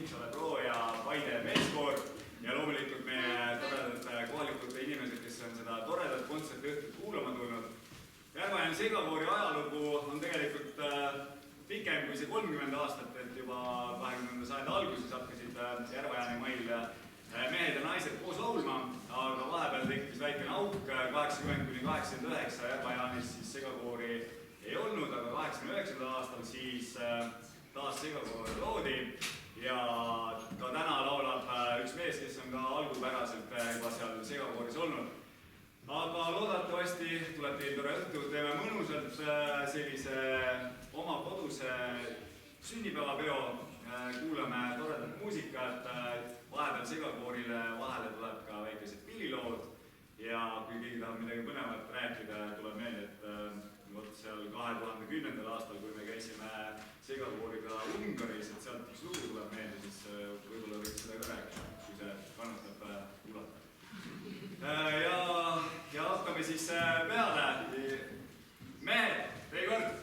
Siniksale Pro ja Paide meeskoor ja loomulikult meie toredad kohalikud inimesed, kes on seda toredat kontsertõhtut kuulama tulnud. Järva-Jaani segakoori ajalugu on tegelikult pikem kui see 30 aastat, et juba 20. sajandi alguses hakkasid Järva-Jaani mail mehed ja naised koos laulma, aga vahepeal tekkis väikene auk, 80–89 Järva-Jaanis siis segakoori ei olnud, aga 89. aastal siis taas segakoor loodi ja ka täna laulab üks mees, kes on ka algupäraselt juba seal segakooris olnud. Aga loodetavasti tuleb teil tore õhtu, teeme mõnusalt sellise oma koduse sünnipäevapeo, kuulame toredat muusikat, vahepeal segakoorile vahele tuleb ka väikesed pillilood ja kui keegi tahab midagi põnevat rääkida, tuleb meelde, et seal 2010. aastal, kui me käisime segakooriga Ungaris, et sealt üks lugu tuleb meelde, siis võib-olla võiks seda ka rääkida, kui see kannatab kuulata. Ja hakkame siis peale. Mehed, teie kord!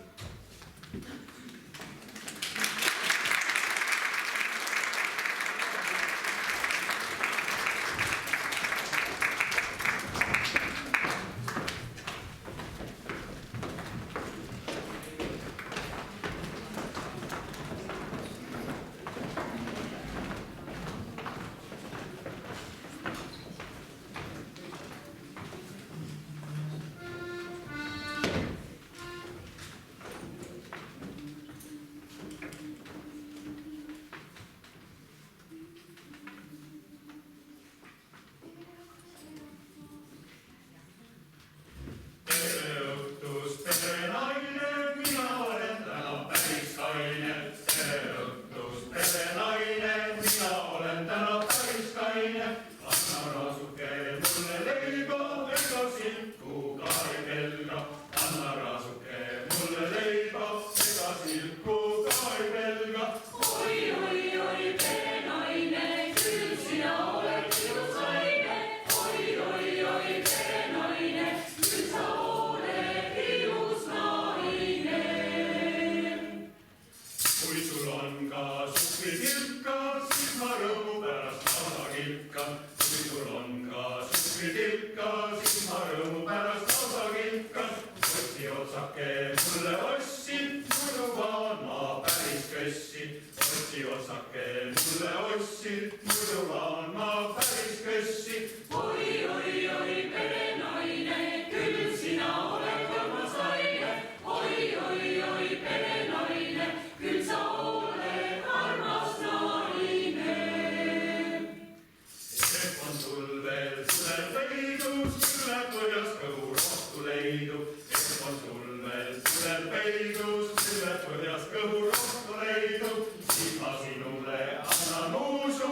Kõhu rohtu leidu, siis ma sinule annan uusu.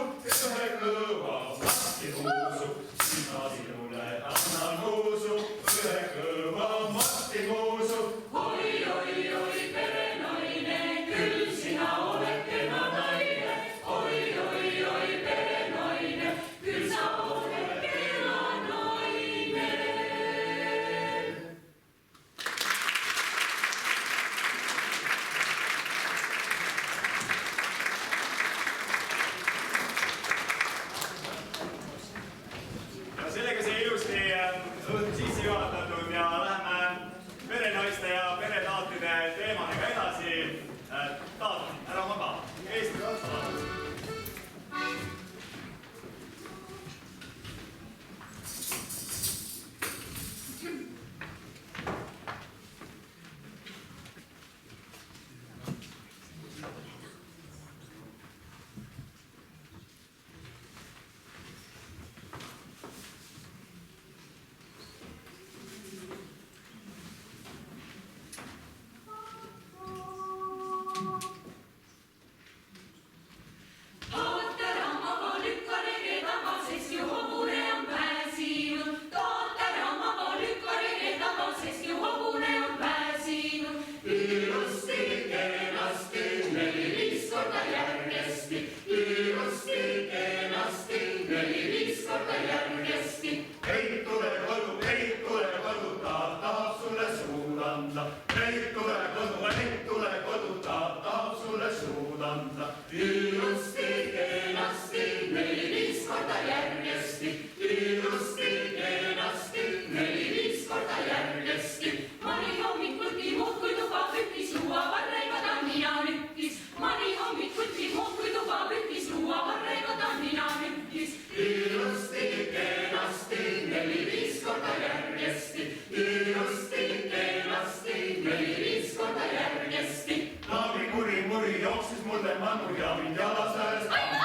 vannu ja mind jalas äärest ammu.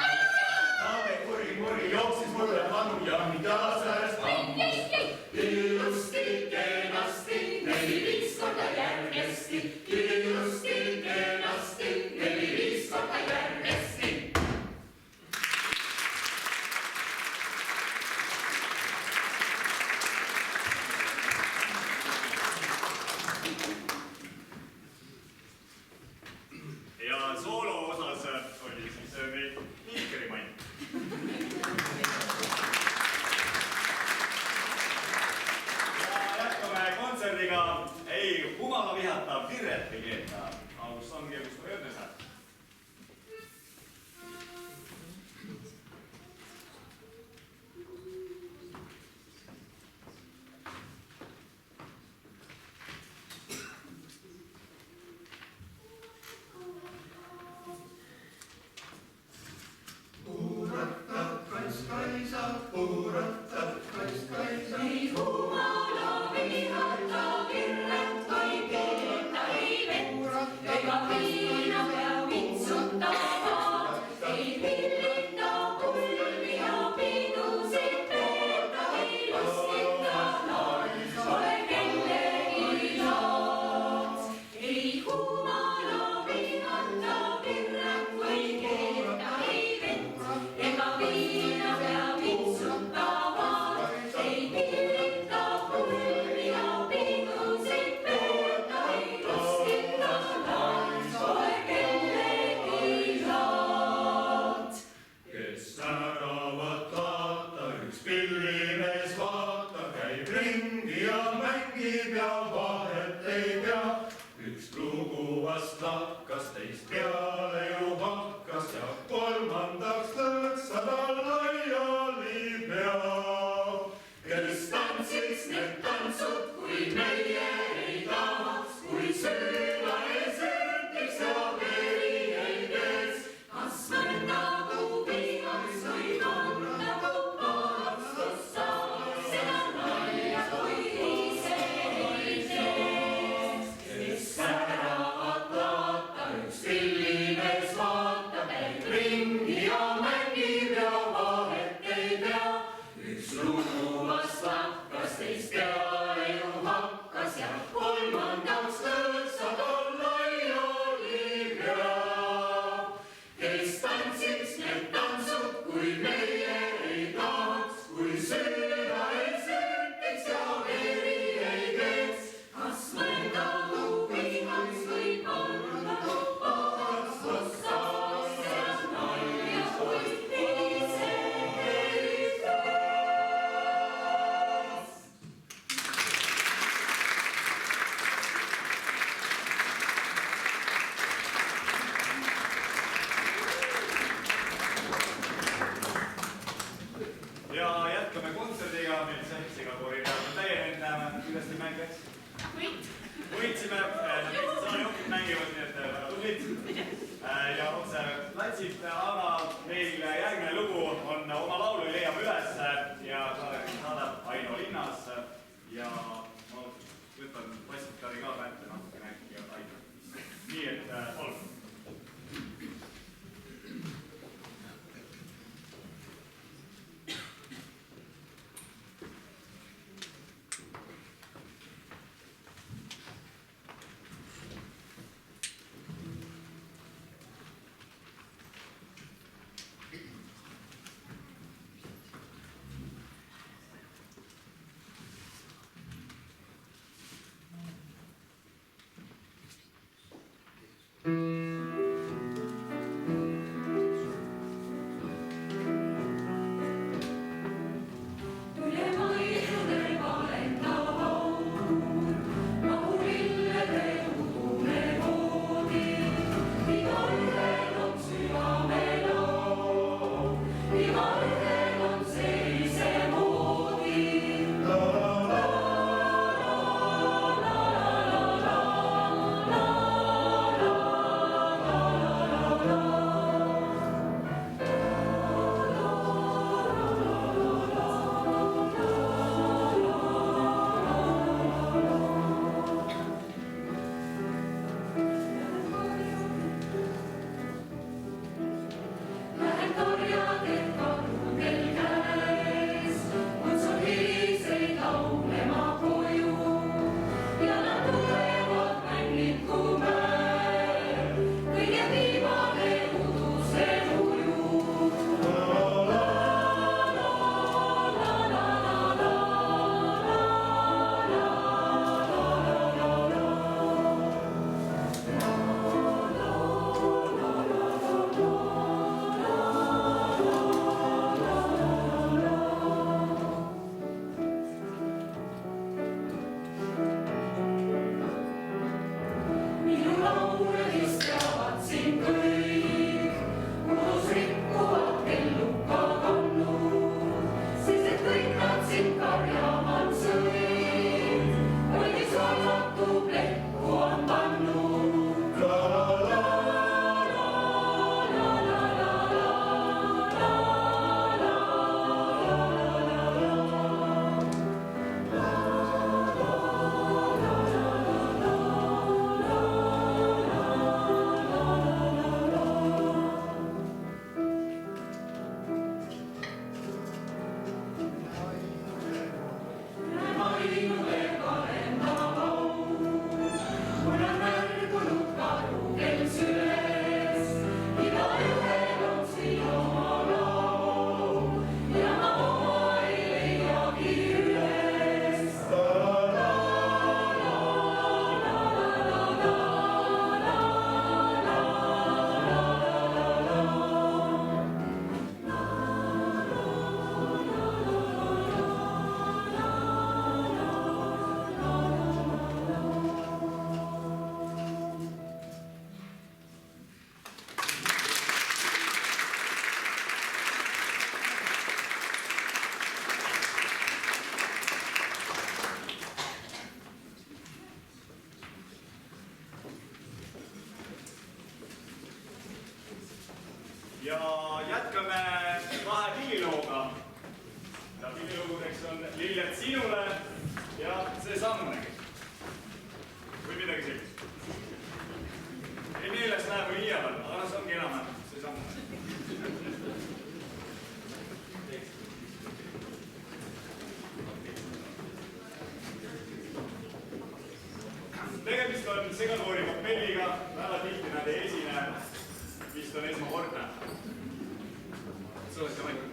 Taade kuri jooksis mulle vannu ja mind jalas äärest ammu. Ilusti, kenasti, 4-5 korda järjesti. Ilusti, kenasti, 4-5 korda järjesti. Ja soolo osas oli siis meil Miikerimann. Ja jätkame kontserdiga Ei humala vihata, Virret ei keeta. August ongi Augusto Jõrnese. Ei humala vihata, Virret või keeta ei vett, ega viina pea vitsutama, ei pillita pulmi ja pidusid peeta, ei lustita nais, ole kellegi jaoks. Ei humala vihata, Virret või keeta ei vett, ega viina pea vitsutama, ei pillita pulmi ja pidusid peeta, ei lustita nais, ole kellegi jaoks. Kes säravat vaata, üks pillimees vaata, käib ringi ja mängib ja vahet ei pea. Üks lugu vast lakkas, teist peale ju hakkas ja kolmandaks lõõtsa tal laiali pea. Kes tantsiks need tantsud, kui meie ei tahaks, kui süüla ei söötiks ja veri ei teeks. Kas mõndagu vihaks või mõndagu pahaks saaks, seda nalja kui ise ei teeks. Kes säravat vaata, üks pillimees vaata, käib ringi ja mängib ja vahet ei pea. Üks lugu vast lakkas, teist peale ju hakkas ja kolmandaks lõõtsa tal laiali pea. Kes tantsiks need tantsud, kui meie ei tahaks, kui süüa ei söötiks ja veri ei teeks. Kas mõndagu vihaks või mõndagu pahaks saaks, seda nalja kui ise ei teeks. Ja jätkame kontserdiga, meil Sähtsiga kooriga täienenud, näeme, kuidas teil mäng läks. Võitsime, saaliokid mängivad, nii et väga tublid. Ja otse lätsid, aga meil järgmine lugu on Oma laulu leiame üles ja saadab Aino linnas. Ja ma võtan bassikari ka kätte natukene ja Aino. Nii et olgu. ja jätkame kahe pillilooga. Ja pillilugudeks on Lilled sinule ja seesamunegi. Või midagi sellist. Ei meelest läheb või iiavad, aga see ongi enam-vähem seesamune. Tegemist on segakoori kapelliga, väga tihti nad ei esine, vist on esmakordne. Sa oled ka mängud.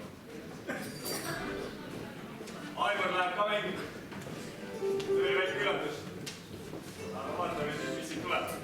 Aivor läheb ka mängud. See oli väike üllatus. Aga vaatame, mis siit tuleb.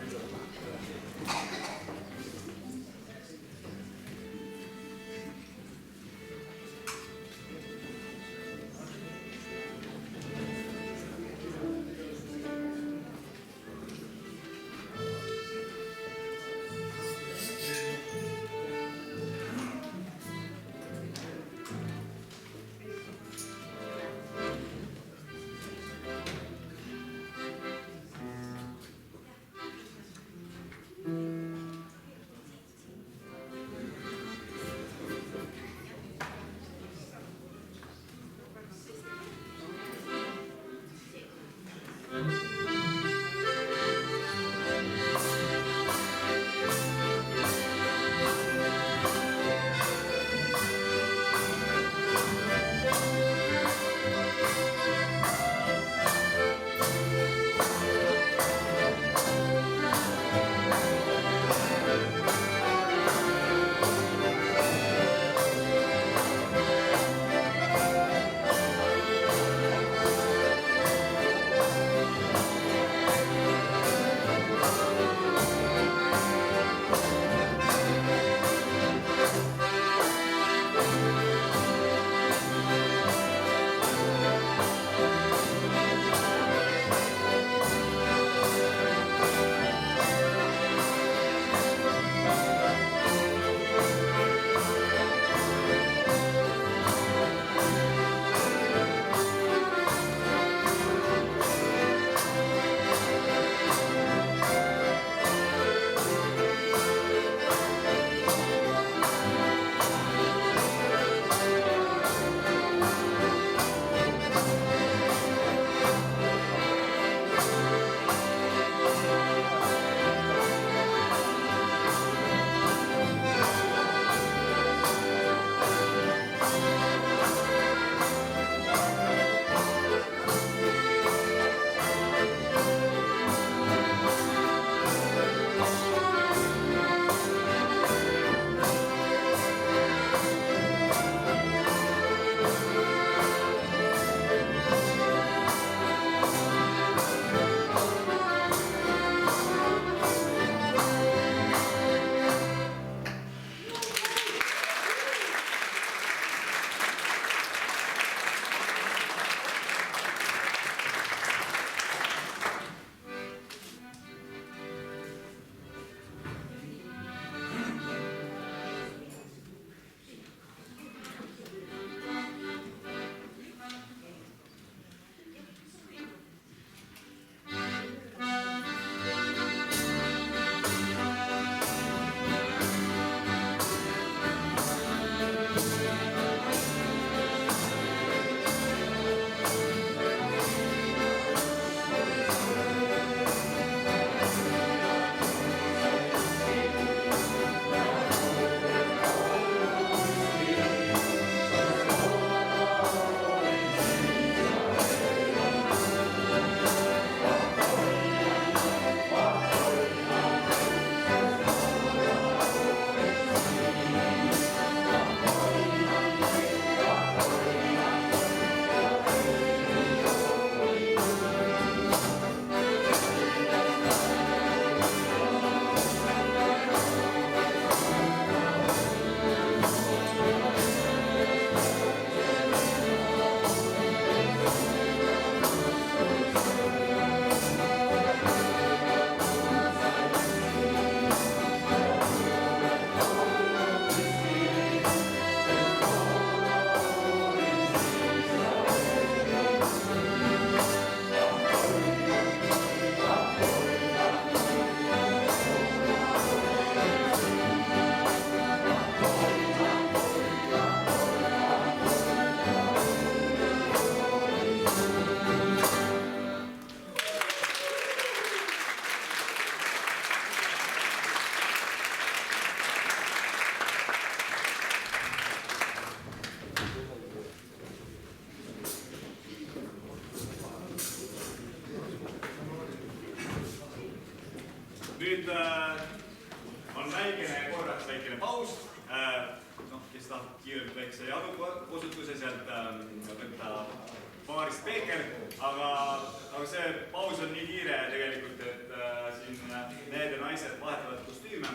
Nüüd on korraks väikene paus. Kes tahab kiirelt väikse jalukosutuse sealt võtta paarist peeker, aga see paus on nii kiire tegelikult, et siin need ja naised vahetavad kostüüme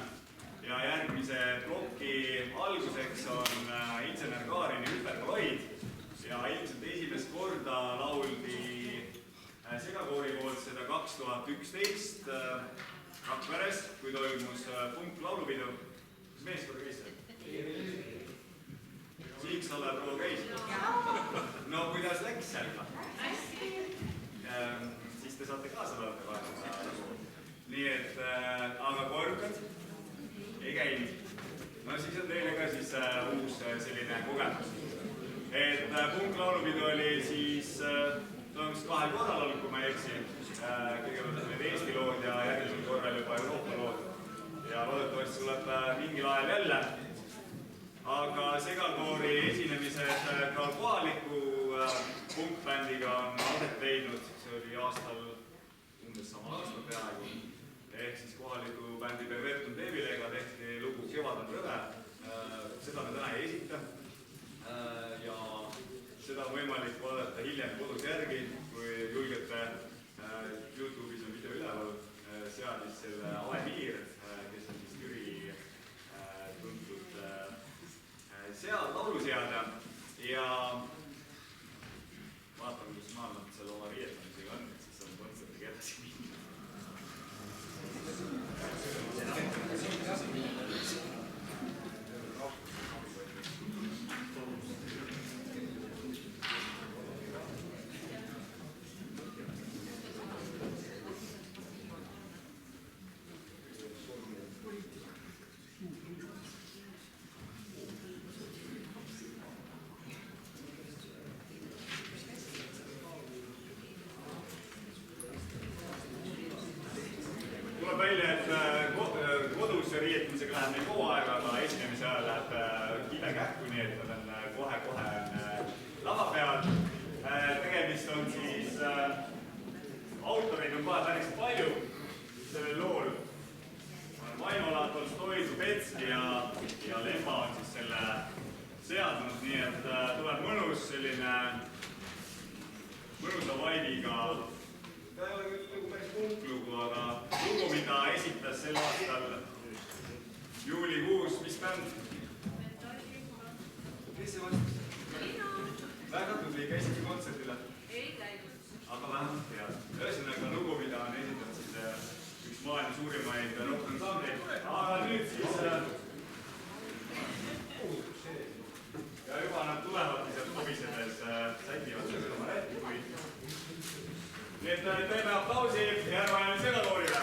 ja järgmise ploki alguseks on insener Kaarini hüperkoloid ja ilmselt esimest korda lauldi segakoori poolt seda 2011 Rakveres, kui toimus punklaulupidu. Mis meeskord käis seal? Siiksalle proua käis? No kuidas läks seal? Hästi. Siis te saate kaasa laulda vahetada. Nii et, aga korkad ei käinud. No siis on teile ka siis uus selline kogemus. Et punklaulupidu oli siis toimus 2 korral, kui ma ei eksi. Kõigepealt olid Eesti lood ja järgmisel korral juba Euroopa lood. Ja loodetavasti tuleb mingil ajal jälle. Aga segakoori esinemised ka kohaliku punkbändiga on aset leidnud. See oli aastal umbes sama aasta peaaegu. Ehk siis kohaliku bändi Pervertum Devilega tehti lugu Kevad on rõve. Seda me täna ei esita. Ja seda on võimalik vaadata hiljem kodus järgi, kui julgete. YouTube'is on video üleval, seadis selle Aemiir, kes on siis Jüri tuntud lauluseade ja vaatame, kus maal nad selle oma riietamisega on, et siis on kontsertiga edasi minna. Kodus riietamisega läheb neil kogu aega, aga esinemise ajal läheb kibe kähku, nii et nad on kohe lava peal. Tegemist on siis, autoreid on kohe päris palju sellel lool. Vainola, Tolstoi, Zubetski ja Lemba on siis selle seadnud, nii et tuleb mõnus selline mõnusa vaidiga. Ta ei ole küll päris punklugu, aga lugu, mida esitas sel aastal juulikuus, mis bänd? Kes see vastas? Väga tubli, käisite kontsertile? Ei käinud. Aga vähemalt head. Ühesõnaga lugu, mida on esitanud siis üks maailma suurimaid rock-ensembleid. Aga nüüd siis ja juba nad tulevadki sealt kobisedes sätivad selle oma rätikuid. Nii et teeme aplausi järgmine segakoorile.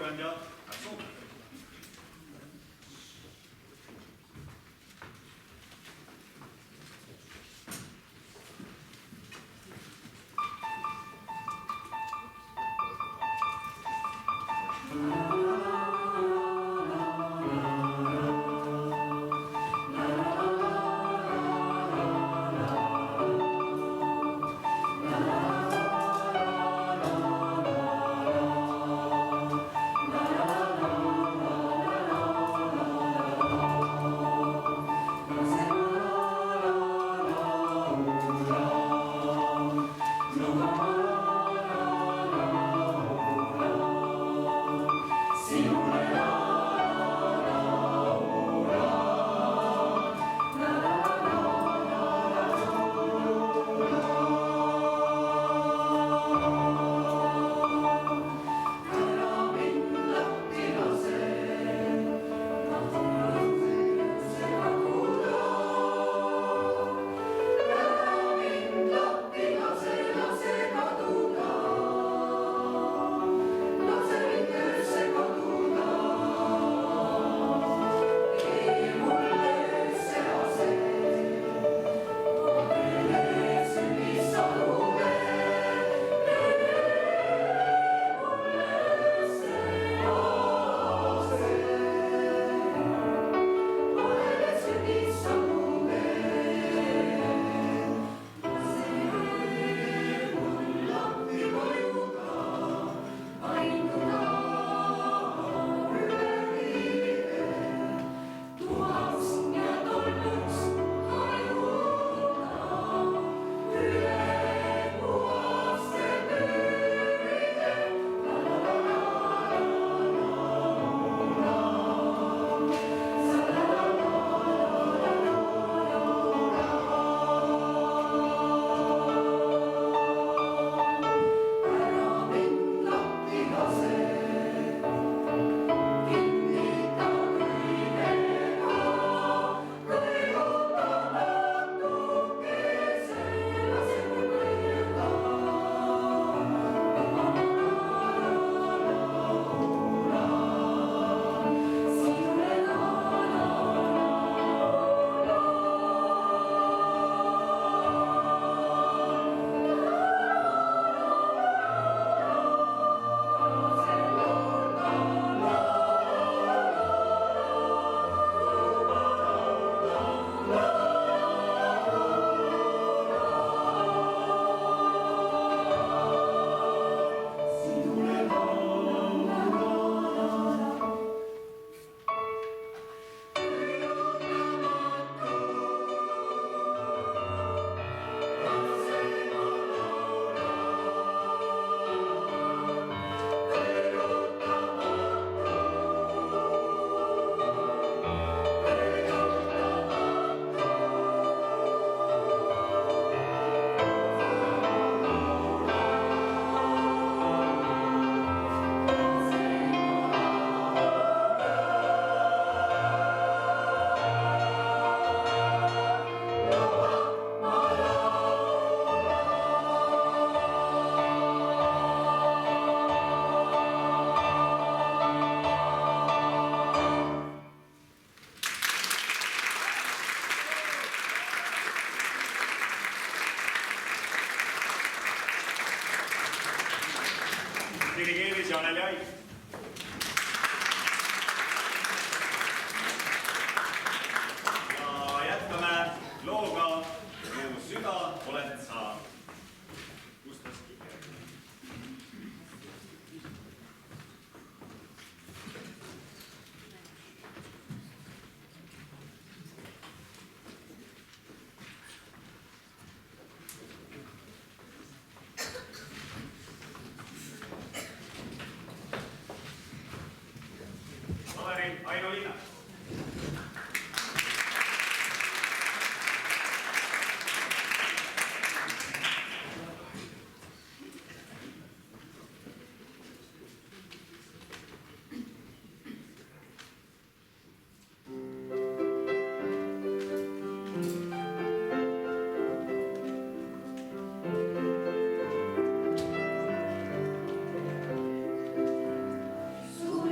laulukandja Soome. dirigeeris Janel Jaid. Ja jätkame looga Mu süda oled sa. Kustaski. Aino Liina. Su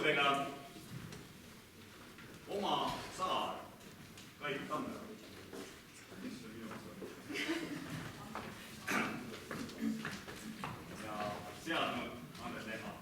lauludega Oma saar, Kait Tammera. Mis see minu jaoks on? Ja seadnud Andres Leha.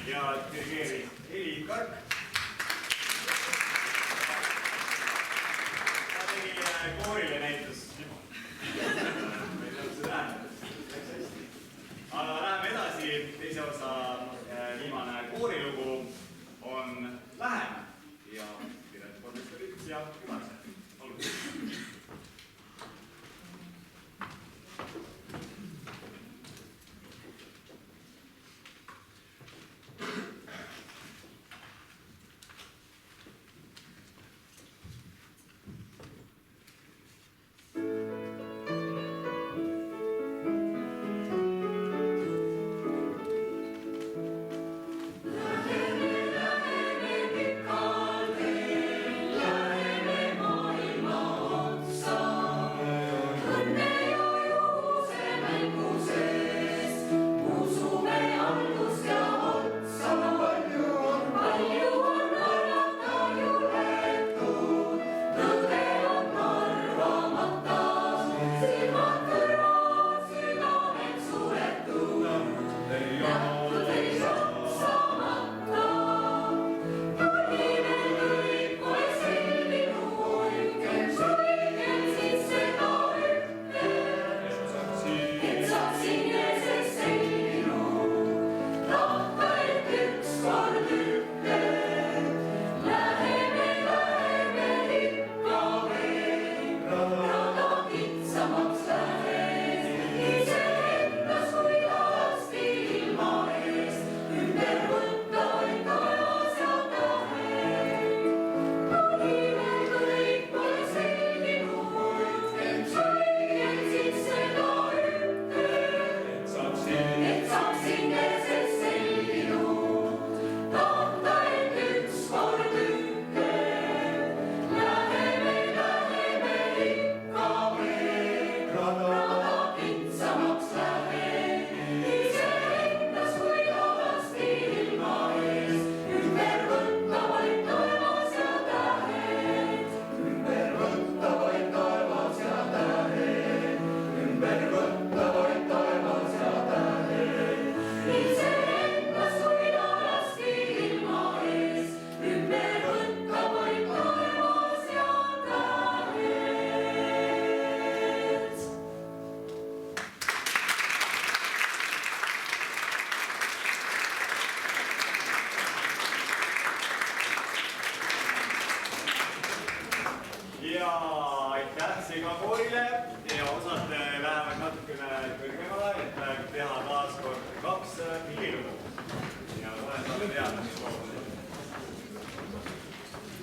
Ja dirigeeris Heli Karp. Ta tegi koorile näitus. Ma ei tea, mis see tähendab. Läks hästi. Aga läheme edasi. Teise osa viimane koorilugu on Läheme. Ja Piret Korvist ja Kümarse. Olgu.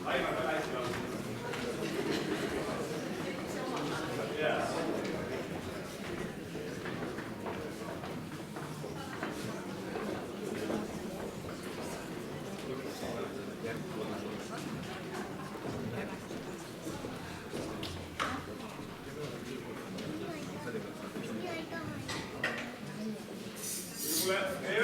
Aimar, väga hästi laulsid. Jaa. Mulle